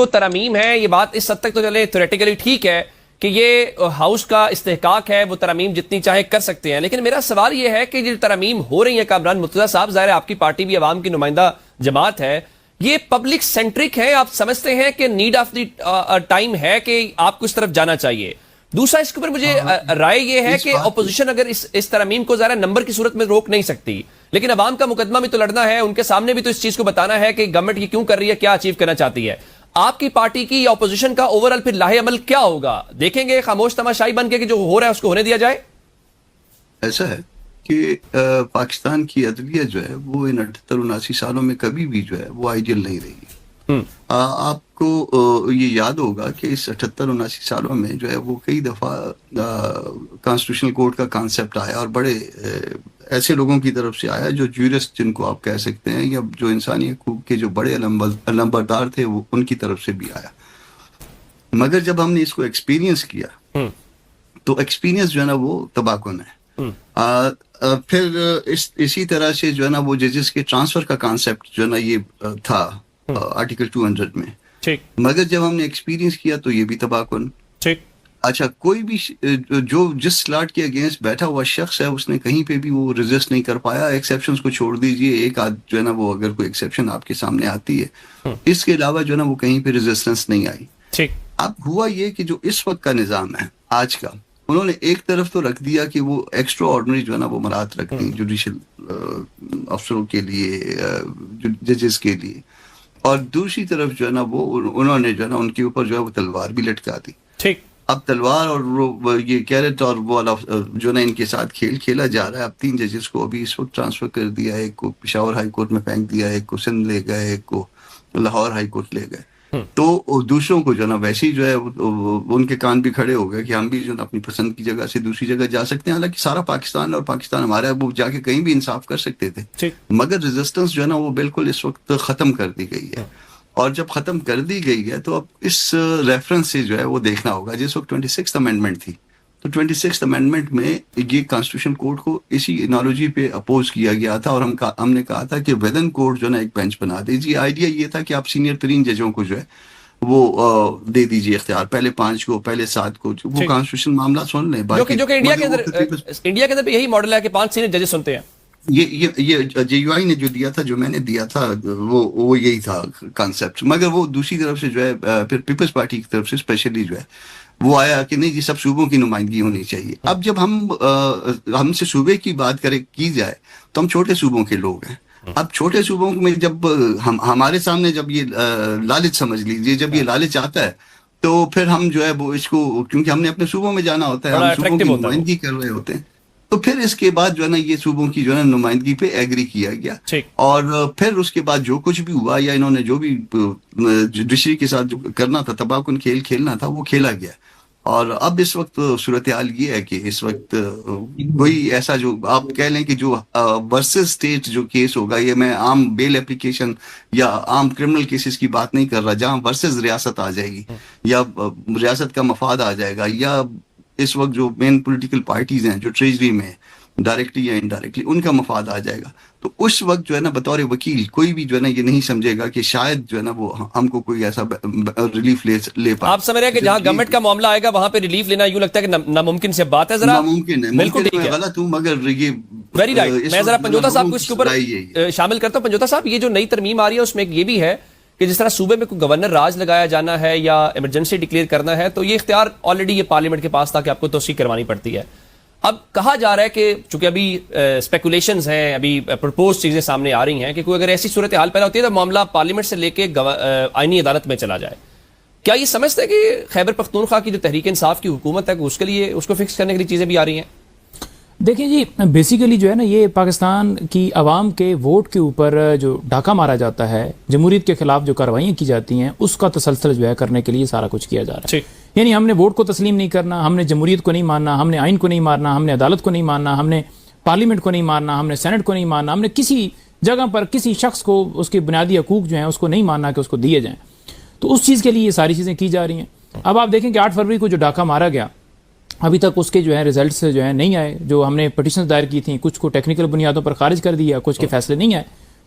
جو ترامیم ہے یہ بات اس حد تک تو چلے تھیوریٹیکلی ٹھیک ہے کہ یہ ہاؤس کا استحقاق ہے, وہ ترامیم جتنی چاہے کر سکتے ہیں, لیکن میرا سوال یہ ہے کہ جو ترامیم ہو رہی ہیں کامران مرتضیٰ صاحب, ظاہر ہے آپ کی پارٹی بھی عوام کی نمائندہ جماعت ہے, یہ پبلک سینٹرک ہے, آپ سمجھتے ہیں کہ نیڈ آف دی ٹائم ہے کہ آپ کو اس طرف جانا چاہیے؟ دوسرا اس کے اوپر مجھے رائے یہ ہے کہ اپوزیشن اگر اس ترامیم کو ظاہر نمبر کی صورت میں روک نہیں سکتی, لیکن عوام کا مقدمہ بھی تو لڑنا ہے, ان کے سامنے بھی تو اس چیز کو بتانا ہے کہ گورنمنٹ یہ کیوں کر رہی ہے, کیا اچیو کرنا چاہتی ہے. آپ کی پارٹی کی یا اپوزیشن کا اوورآل پھر لاہے عمل کیا ہوگا؟ دیکھیں گے خاموش تماشائی بن کے کہ جو ہو رہا ہے اس کو ہونے دیا جائے؟ ایسا ہے کہ پاکستان کی عدلیہ جو ہے وہ ان 78-79 سالوں میں کبھی بھی جو ہے وہ آئیڈیل نہیں رہی. آپ کو یہ یاد ہوگا کہ اس 78-79 سالوں میں جو ہے وہ کئی دفعہ کانسٹیٹیوشنل کورٹ کا کانسیپٹ آیا, اور بڑے ایسے لوگوں کی طرف سے آیا جو جورسٹ جن کو آپ کہہ سکتے ہیں, یا جو انسانی حقوق کے جو بڑے علمبردار تھے وہ ان کی طرف سے بھی آیا. مگر جب ہم نے اس کو ایکسپیرینس کیا تو ایکسپیرینس جو ہے نا وہ تباہ کن ہے. پھر اسی طرح سے جو ہے نا وہ ججز کے ٹرانسفر کا کانسیپٹ جو ہے نا یہ تھا آرٹیکل 200 میں, مگر جب ہم نے ایکسپیرینس کیا تو یہ بھی تباہ کن. اچھا, کوئی بھی جو جس سلاٹ کے اگینسٹ بیٹھا ہوا شخص ہے اس نے کہیں پہ بھی وہ ریزسٹ نہیں کر پایا, ایکسیپشنز کو چھوڑ دیجئے, ایک آدھ جو ہے نا وہ اگر کوئی ایکسیپشن آپ کے سامنے آتی ہے, اس کے علاوہ جو ہے نا وہ کہیں پہ ریزسٹنس نہیں آئی. اب ہوا یہ کہ جو اس وقت کا نظام ہے آج کا, انہوں نے ایک طرف تو رکھ دیا کہ وہ ایکسٹرا آرڈنری جو ہے نا وہ مراحت رکھ دیں جوڈیشل افسروں کے لیے, ججز کے لیے, اور دوسری طرف جو ہے نا وہ انہوں نے جو ہے نا ان کے اوپر جو ہے وہ تلوار بھی لٹکا دی. اب تلوار اور وہ یہ کیرٹ اور وہ جو ہے نا ان کے ساتھ کھیل کھیلا جا رہا ہے. اب 3 ججز کو ابھی اس وقت ٹرانسفر کر دیا, ایک کو پشاور ہائی کورٹ میں پھینک دیا, ایک کو سندھ لے گئے, ایک کو لاہور ہائی کورٹ لے گئے. تو دوسروں کو جو ہے نا ویسے ہی جو ہے ان کے کان بھی کھڑے ہو گئے کہ ہم بھی جو ہے اپنی پسند کی جگہ سے دوسری جگہ جا سکتے ہیں. حالانکہ سارا پاکستان اور پاکستان ہمارا ہے, وہ جا کے کہیں بھی انصاف کر سکتے تھے, مگر ریزسٹنس جو ہے نا وہ بالکل اس وقت ختم کر دی گئی ہے. اور جب ختم کر دی گئی ہے تو اب اس ریفرنس سے جو ہے وہ دیکھنا ہوگا. جس وقت 26th امینڈمنٹ تھی تو 26th امینڈمنٹ میں یہ کانسٹیٹیوشن کورٹ کو اسی انالوجی پہ اپوز کیا گیا تھا, اور ہم نے کہا تھا کہ ودن کورٹ جو ہے نا ایک بینچ بنا دیجیے. آئیڈیا یہ تھا کہ آپ سینئر ترین ججوں کو جو ہے وہ دے دیجیے اختیار, پہلے 5 کو, پہلے 7 کو, وہ کانسٹیٹیوشن معاملہ سن لیں. جو کہ انڈیا کے اندر بھی یہی ماڈل ہے کہ 5 سینئر ججز سنتے ہیں. یہ جے یو آئی نے جو دیا تھا, جو میں نے دیا تھا, وہ یہی تھا کانسیپٹ. مگر وہ دوسری طرف سے جو ہے پھر پیپلز پارٹی کی طرف سے اسپیشلی جو ہے وہ آیا کہ نہیں جی سب صوبوں کی نمائندگی ہونی چاہیے. اب جب ہم سے صوبے کی بات کی جائے تو ہم چھوٹے صوبوں کے لوگ ہیں. اب چھوٹے صوبوں میں جب ہمارے سامنے جب یہ لالچ سمجھ لیجیے, جب یہ لالچ آتا ہے تو پھر ہم جو ہے وہ اس کو, کیونکہ ہم نے اپنے صوبوں میں جانا ہوتا ہے, ہم صوبوں کی نمائندگی کر رہے ہوتے ہیں, تو پھر اس کے بعد جو ہے نا یہ صوبوں کی جو ہے نا نمائندگی پہ ایگری کیا گیا. اور پھر اس کے بعد جو کچھ بھی ہوا, یا انہوں نے جو بھی جوڈیشری کے ساتھ جو کرنا تھا, تباہ کن کھیل کھیلنا تھا, وہ کھیلا گیا. اور اب اس وقت صورتحال یہ ہے کہ اس وقت وہی ایسا جو آپ کہہ لیں کہ جو ورسز اسٹیٹ جو کیس ہوگا, یہ میں عام بیل اپلیکیشن یا عام کرمنل کیسز کی بات نہیں کر رہا, جہاں ورسز ریاست آ جائے گی یا ریاست کا مفاد آ جائے گا, یا اس وقت جو مین پولیٹیکل پارٹیز ہیں جو ٹریجری میں ڈائریکٹلی یا انڈائریکٹلی ان کا مفاد آ جائے گا, تو اس وقت جو ہے نا بطور وکیل کوئی بھی جو ہے نا یہ نہیں سمجھے گا کہ شاید جو ہے نا وہ ہم کو کوئی ایسا ریلیف لے پائے. آپ سمجھ رہے ہیں کہ جہاں گورنمنٹ کا معاملہ آئے گا وہاں پہ ریلیف لینا یوں لگتا ہے کہ ناممکن سے بات ہے. ذرا ناممکن ہے, بالکل میں غلط ہوں مگر یہ ویری رائٹ. میں ذرا پنجوتا صاحب کو اس کے اوپر شامل کرتا ہوں. پنجوتا صاحب, یہ جو نئی ترمیم آ رہی ہے اس میں یہ بھی ہے کہ جس طرح صوبے میں کوئی گورنر راج لگایا جانا ہے یا ایمرجنسی ڈکلیئر کرنا ہے, تو یہ اختیار آلریڈی یہ پارلیمنٹ کے پاس تھا کہ آپ کو توثیق کروانی پڑتی ہے. اب کہا جا رہا ہے کہ چونکہ ابھی اسپیکولیشنز ہیں, ابھی پرپوز چیزیں سامنے آ رہی ہیں کہ کوئی اگر ایسی صورتحال پیدا ہوتی ہے تو معاملہ پارلیمنٹ سے لے کے آئینی عدالت میں چلا جائے. کیا یہ سمجھتے ہیں کہ خیبر پختونخوا کی جو تحریک انصاف کی حکومت ہے اس کے لیے اس کو فکس کرنے کے لیے چیزیں بھی آ رہی ہیں؟ دیکھیں جی, بیسیکلی جو ہے نا یہ پاکستان کی عوام کے ووٹ کے اوپر جو ڈاکہ مارا جاتا ہے, جمہوریت کے خلاف جو کارروائیاں کی جاتی ہیں, اس کا تسلسل جو ہے کرنے کے لیے سارا کچھ کیا جا رہا ہے. یعنی ہم نے ووٹ کو تسلیم نہیں کرنا, ہم نے جمہوریت کو نہیں ماننا, ہم نے آئین کو نہیں ماننا, ہم نے عدالت کو نہیں ماننا, ہم نے پارلیمنٹ کو نہیں ماننا, ہم نے سینٹ کو نہیں ماننا, ہم نے کسی جگہ پر کسی شخص کو اس کے بنیادی حقوق جو ہیں اس کو نہیں ماننا کہ اس کو دیے جائیں. تو اس چیز کے لیے یہ ساری چیزیں کی جا رہی ہیں. اب آپ دیکھیں کہ 8 فروری کو جو ڈاکہ مارا گیا, ابھی تک اس کے جو ہے ریزلٹس جو ہے نہیں آئے. جو ہم نے پٹیشنز دائر کی تھیں, کچھ کو ٹیکنیکل بنیادوں پر خارج کر دیا, کچھ کے فیصلے نہیں آئے.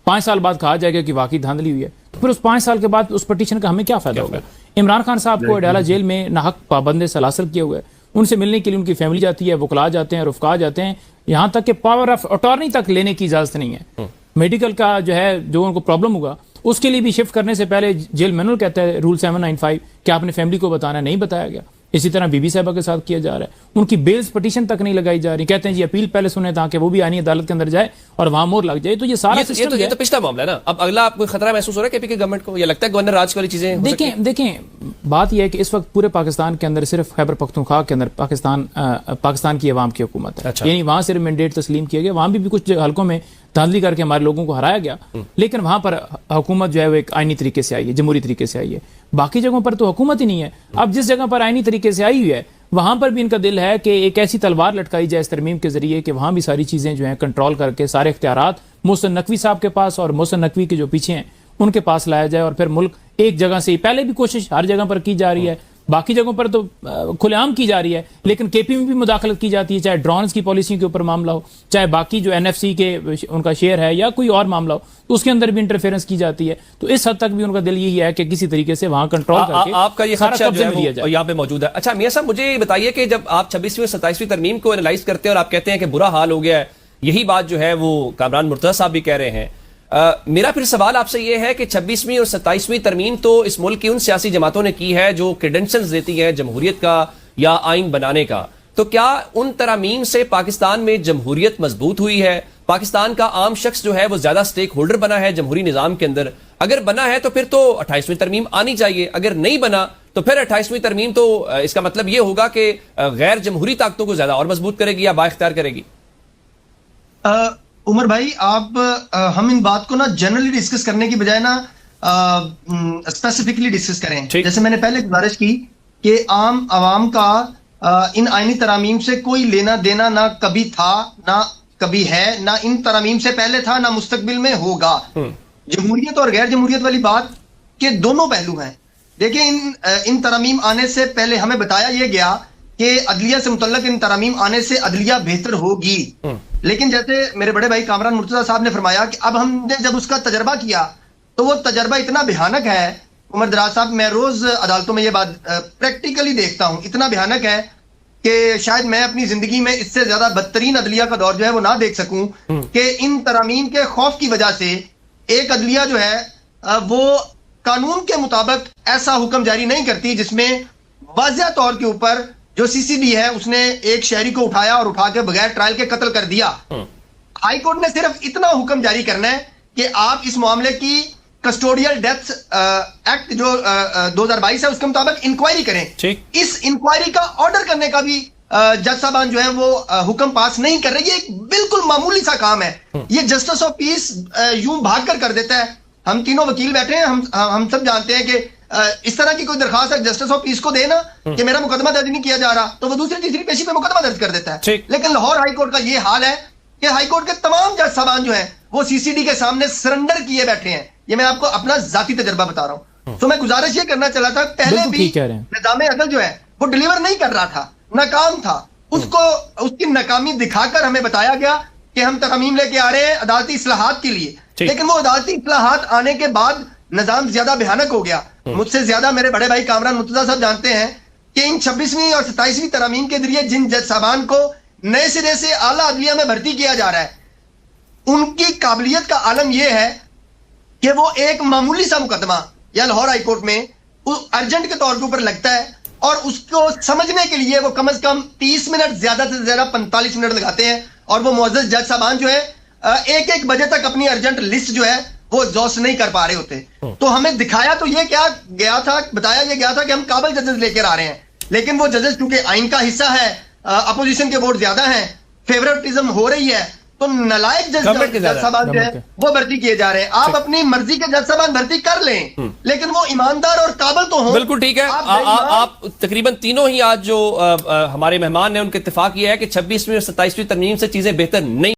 5 سال بعد کہا جائے گا کہ واقعی دھاندلی ہوئی ہے. تو پھر اس 5 سال کے بعد اس پٹیشن کا ہمیں کیا فائدہ ہوگا؟ عمران خان صاحب کو اڈیالہ جیل میں ناحق پابند سلاسل کیے ہوئے، ان سے ملنے کے لیے ان کی فیملی جاتی ہے، وکلا جاتے ہیں، رفقا جاتے ہیں، یہاں تک کہ پاور آف اٹارنی تک لینے کی اجازت نہیں ہے. میڈیکل کا جو ہے جو ان کو پرابلم ہوگا اس کے لیے بھی شفٹ کرنے سے پہلے جیل مینول کہتا ہے رول 795 کہ آپ نے فیملی کو بتانا، نہیں بتایا گیا. اسی طرح بی بی صاحبہ کے ساتھ کیا جا رہا ہے، ان کی بیلز پٹیشن تک نہیں لگائی جا رہی، کہتے ہیں جی اپیل پہلے سنیں تاکہ وہ بھی آئینی عدالت کے اندر جائے اور وہاں مور لگ جائے. تو یہ سارا سسٹم یہ تو پچھلا معاملہ ہے نا. اب اگلا آپ کو خطرہ محسوس ہو رہا ہے کہ گورنمنٹ کو، یہ لگتا ہے گورنر راج والی چیزیں دیکھیں بات یہ ہے کہ اس وقت پورے پاکستان کے اندر صرف خیبر پختونخوا کے اندر پاکستان کی عوام کی حکومت ہے. یعنی وہاں صرف مینڈیٹ تسلیم کیا گیا، وہاں بھی کچھ حلقوں میں دھاندلی کر کے ہمارے لوگوں کو ہرایا گیا، لیکن وہاں پر حکومت جو ہے وہ ایک آئینی طریقے سے آئی ہے، جمہوری طریقے سے آئی ہے. باقی جگہوں پر تو حکومت ہی نہیں ہے. اب جس جگہ پر آئینی طریقے سے آئی ہوئی ہے وہاں پر بھی ان کا دل ہے کہ ایک ایسی تلوار لٹکائی جائے اس ترمیم کے ذریعے کہ وہاں بھی ساری چیزیں جو ہیں کنٹرول کر کے سارے اختیارات محسن نقوی صاحب کے پاس اور محسن نقوی کے جو پیچھے ہیں ان کے پاس لایا جائے، اور پھر ملک ایک جگہ سے، پہلے بھی کوشش ہر جگہ پر کی جا رہی ہے، باقی جگہوں پر تو کھلے عام کی جا رہی ہے، لیکن کے پی میں بھی مداخلت کی جاتی ہے، چاہے ڈرونز کی پالیسی کے اوپر معاملہ ہو، چاہے باقی جو این ایف سی کے ان کا شیئر ہے یا کوئی اور معاملہ ہو تو اس کے اندر بھی انٹرفیئرنس کی جاتی ہے. تو اس حد تک بھی ان کا دل یہی ہے کہ کسی طریقے سے وہاں کنٹرول کر کے آپ کا یہ خدشہ جو ہے وہ یہاں پہ موجود ہے. اچھا میاں صاحب مجھے یہ بتائیے کہ جب آپ 26ویں اور 27ویں ترمیم کو انالائز کرتے ہیں اور آپ کہتے ہیں کہ برا حال ہو گیا ہے، یہی بات جو ہے وہ کامران مرتضیٰ صاحب بھی کہہ رہے ہیں، میرا پھر سوال آپ سے یہ ہے کہ 26ویں اور 27ویں ترمیم تو اس ملک کی ان سیاسی جماعتوں نے کی ہے جو کریڈنشلز دیتی ہیں جمہوریت کا یا آئین بنانے کا، تو کیا ان ترامیم سے پاکستان میں جمہوریت مضبوط ہوئی ہے؟ پاکستان کا عام شخص جو ہے وہ زیادہ سٹیک ہولڈر بنا ہے جمہوری نظام کے اندر؟ اگر بنا ہے تو پھر تو 28ویں ترمیم آنی چاہیے، اگر نہیں بنا تو پھر 28ویں ترمیم تو اس کا مطلب یہ ہوگا کہ غیر جمہوری طاقتوں کو زیادہ اور مضبوط کرے گی یا بااختیار کرے گی. عمر بھائی آپ ہم ان بات کو نا جنرلی ڈسکس کرنے کی بجائے نا اسپیسیفکلی ڈسکس کریں. جیسے میں نے پہلے گزارش کی کہ عام عوام کا ان آئینی ترامیم سے کوئی لینا دینا نہ کبھی تھا، نہ کبھی ہے، نہ ان ترامیم سے پہلے تھا، نہ مستقبل میں ہوگا. جمہوریت اور غیر جمہوریت والی بات کے دونوں پہلو ہیں. دیکھیں ان ترامیم آنے سے پہلے ہمیں بتایا یہ گیا کہ عدلیہ سے متعلق ان ترامیم آنے سے عدلیہ بہتر ہوگی، لیکن جیسے میرے بڑے بھائی کامران مرتضیٰ صاحب نے فرمایا کہ اب ہم نے جب اس کا تجربہ کیا تو وہ تجربہ اتنا بھیانک ہے. عمر دراز صاحب میں روز عدالتوں میں یہ بات پریکٹیکلی دیکھتا ہوں، اتنا بھیانک ہے کہ شاید میں اپنی زندگی میں اس سے زیادہ بدترین عدلیہ کا دور جو ہے وہ نہ دیکھ سکوں کہ ان ترامیم کے خوف کی وجہ سے ایک عدلیہ جو ہے وہ قانون کے مطابق ایسا حکم جاری نہیں کرتی جس میں واضح طور کے اوپر جو سی سی بی ہے اس نے ایک شہری کو اٹھایا اور اٹھا کے بغیر ٹرائل کے قتل کر دیا. ہائی کورٹ نے صرف اتنا حکم جاری کرنا ہے کہ آپ اس معاملے کی کسٹوڈیل ڈیتھ ایکٹ جو 2022 ہے اس کے مطابق انکوائری کریں. اس انکوائری کا آرڈر کرنے کا بھی جج صاحبان جو ہے وہ حکم پاس نہیں کر رہے. یہ ایک بالکل معمولی سا کام ہے، یہ جسٹس آف پیس یوں بھاگ کر دیتا ہے. ہم تینوں وکیل بیٹھے ہیں، ہم سب جانتے ہیں کہ اس طرح کی کوئی درخواست ہے جسٹس آف پیس کو دینا کہ میرا مقدمہ درج نہیں کیا جا رہا تو وہ دوسری تیسری پیشی پہ مقدمہ درج کر دیتا ہے. لیکن لاہور ہائی کورٹ کا یہ حال ہے کہ ہائی کورٹ کے تمام جج صاحبان جو ہیں وہ سی سی ڈی کے سامنے سرنڈر کیے بیٹھے ہیں. یہ میں آپ کو اپنا ذاتی تجربہ بتا رہا ہوں. تو میں گزارش یہ کرنا چلا تھا، پہلے بھی نظام عدل جو ہے وہ ڈیلیور نہیں کر رہا تھا، ناکام تھا. اس کی ناکامی دکھا کر ہمیں بتایا گیا کہ ہم ترمیم لے کے آ رہے ہیں عدالتی اصلاحات کے لیے، لیکن وہ عدالتی اصلاحات آنے کے بعد نظام زیادہ بھیانک ہو گیا. مجھ سے زیادہ میرے بڑے بھائی کامران مرتضیٰ صاحب جانتے ہیں کہ ان 26ویں اور 27ویں ترامیم کے ذریعے جن جج صاحبان کو نئے سرے سے اعلیٰ عدلیہ میں بھرتی کیا جا رہا ہے ان کی قابلیت کا عالم یہ ہے کہ وہ ایک معمولی سا مقدمہ یا لاہور ہائی کورٹ میں ارجنٹ کے طور کے اوپر لگتا ہے اور اس کو سمجھنے کے لیے وہ کم از کم 30 منٹ زیادہ سے زیادہ 45 منٹ لگاتے ہیں، اور وہ معزز جج صاحبان جو ہے ایک بجے تک اپنی ارجنٹ لسٹ جو ہے وہ ایگزاسٹ نہیں کر پا رہے ہوتے. تو ہمیں دکھایا تو یہ کیا گیا تھا، بتایا یہ گیا تھا کہ ہم قابل ججز لے کر آ رہے ہیں، لیکن وہ ججز کیونکہ آئین کا حصہ ہے، اپوزیشن کے ووٹ زیادہ ہیں، فیورٹزم ہو رہی ہے، تو نلائق جج صاحبان جو ہے وہ بھرتی کیے جا رہے ہیں. آپ اپنی مرضی کے جج صاحبان بھرتی کر لیں لیکن وہ ایماندار اور قابل تو ہوں. بالکل ٹھیک ہے. آپ تقریباً تینوں ہی آج جو ہمارے مہمان ہیں ان کے اتفاق یہ ہے کہ 26ویں اور 27ویں ترمیم سے چیزیں بہتر نہیں